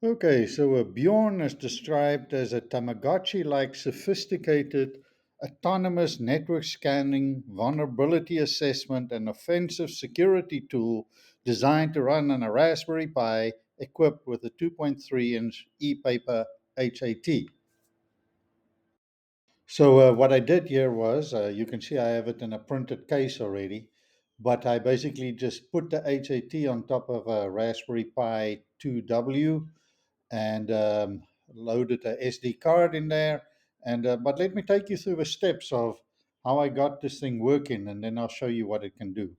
Okay, so Bjorn is described as a Tamagotchi-like sophisticated autonomous network scanning, vulnerability assessment, and offensive security tool designed to run on a Raspberry Pi equipped with a 2.3-inch ePaper HAT. So what I did here was, you can see I have it in a printed case already, but I basically just put the HAT on top of a Raspberry Pi 2W and loaded a SD card in there. And but let me take you through the steps of how I got this thing working, and then I'll show you what it can do.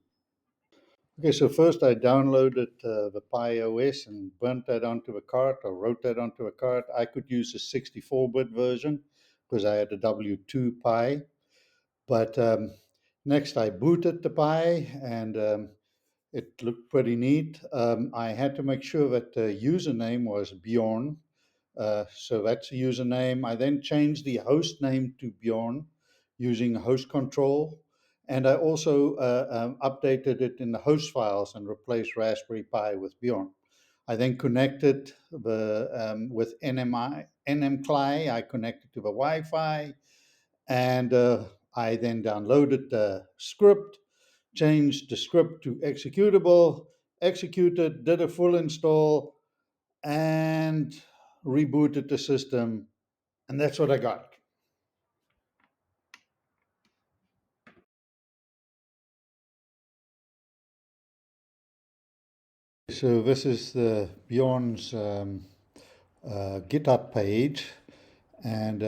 Okay, so first I downloaded the Pi OS and burnt that onto a card or wrote that onto a card. I could use a 64-bit version because I had a W2 Pi. But next I booted the Pi and it looked pretty neat. I had to make sure that the username was Bjorn. So that's the username. I then changed the host name to Bjorn using host control. And I also updated it in the host files and replaced Raspberry Pi with Bjorn. I then connected with nmcli. I connected to the Wi-Fi, and I then downloaded the script, changed the script to executable, executed, did a full install, and rebooted the system. And that's what I got. So this is the Bjorn's GitHub page, and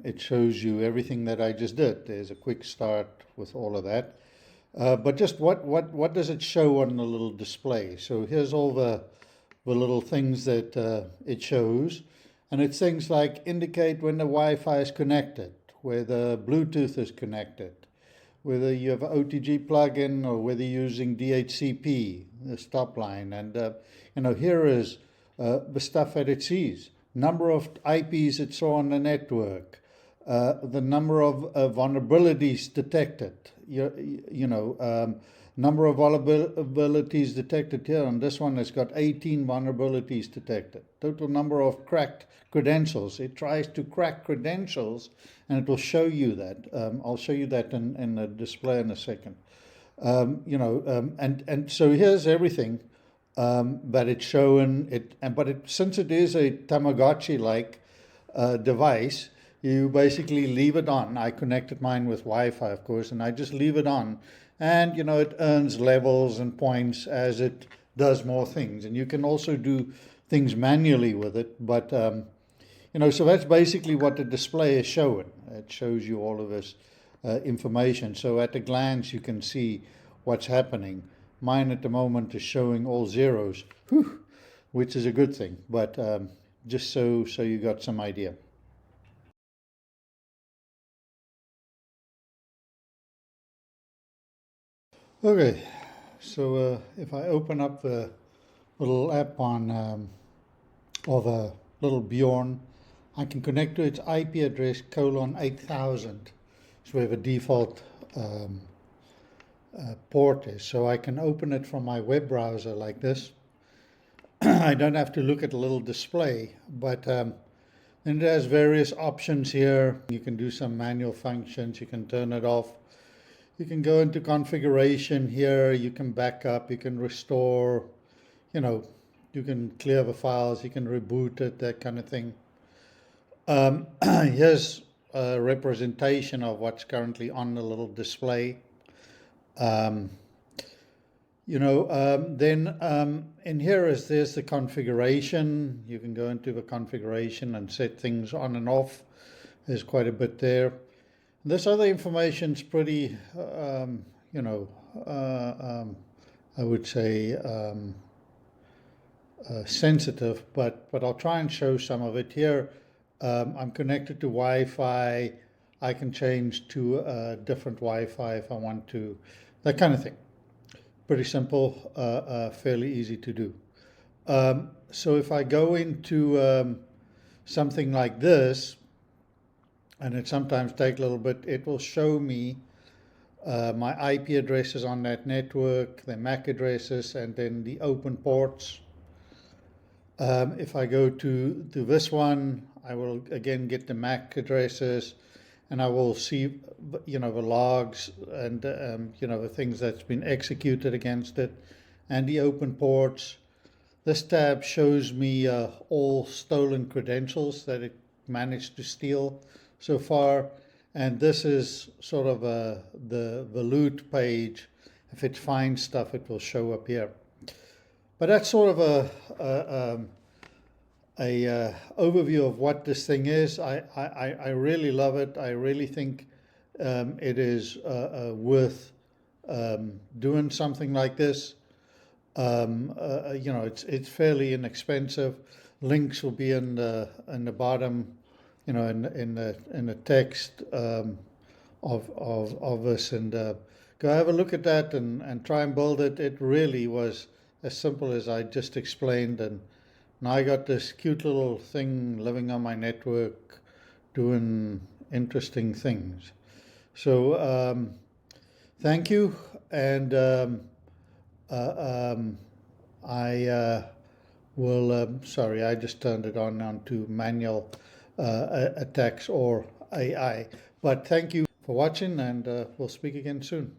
it shows you everything that I just did. There's a quick start with all of that. But just what does it show on the little display? So here's all the little things that it shows. And it's things like indicate when the Wi-Fi is connected, where the Bluetooth is connected, whether you have an OTG plugin or whether you're using DHCP, the stop line. And, here is the stuff that it sees. Number of IPs it saw on the network, the number of vulnerabilities detected, number of vulnerabilities detected here. On this one, it's got 18 vulnerabilities detected. Total number of cracked credentials. It tries to crack credentials, and it will show you that. I'll show you that in the display in a second. And so here's everything that it's showing. Since it is a Tamagotchi-like device, you basically leave it on. I connected mine with Wi-Fi, of course, and I just leave it on. And, it earns levels and points as it does more things. And you can also do things manually with it. But, so that's basically what the display is showing. It shows you all of this information. So at a glance, you can see what's happening. Mine at the moment is showing all zeros, which is a good thing. But just so you got some idea. Okay, so if I open up the little app on or the little Bjorn, I can connect to its IP address :8000. So we have a default port is. So I can open it from my web browser like this. I don't have to look at the little display, but then it has various options here. You can do some manual functions. You can turn it off. You can go into configuration here. You can back up. You can restore. You can clear the files. You can reboot it, that kind of thing. Here's a representation of what's currently on the little display. Then in here there's the configuration. You can go into the configuration and set things on and off. There's quite a bit there. This other information's pretty, I would say sensitive, but I'll try and show some of it here. I'm connected to Wi-Fi. I can change to a different Wi-Fi if I want to, that kind of thing. Pretty simple, fairly easy to do. So if I go into something like this, and it sometimes takes a little bit, it will show me my IP addresses on that network, the MAC addresses, and then the open ports. If I go to this one, I will again get the MAC addresses, and I will see, the logs and, the things that's been executed against it, and the open ports. This tab shows me all stolen credentials that it managed to steal so far. And this is sort of the loot page. If it finds stuff, it will show up here. But that's sort of a overview of what this thing is. I really love it. I really think it is worth doing something like this. It's fairly inexpensive. Links will be in the bottom, in the text of this, and go have a look at that and try and build it. It really was as simple as I just explained, and now I got this cute little thing living on my network doing interesting things. So thank you, and I will, sorry, I just turned it on to manual attacks or AI. But thank you for watching, and we'll speak again soon.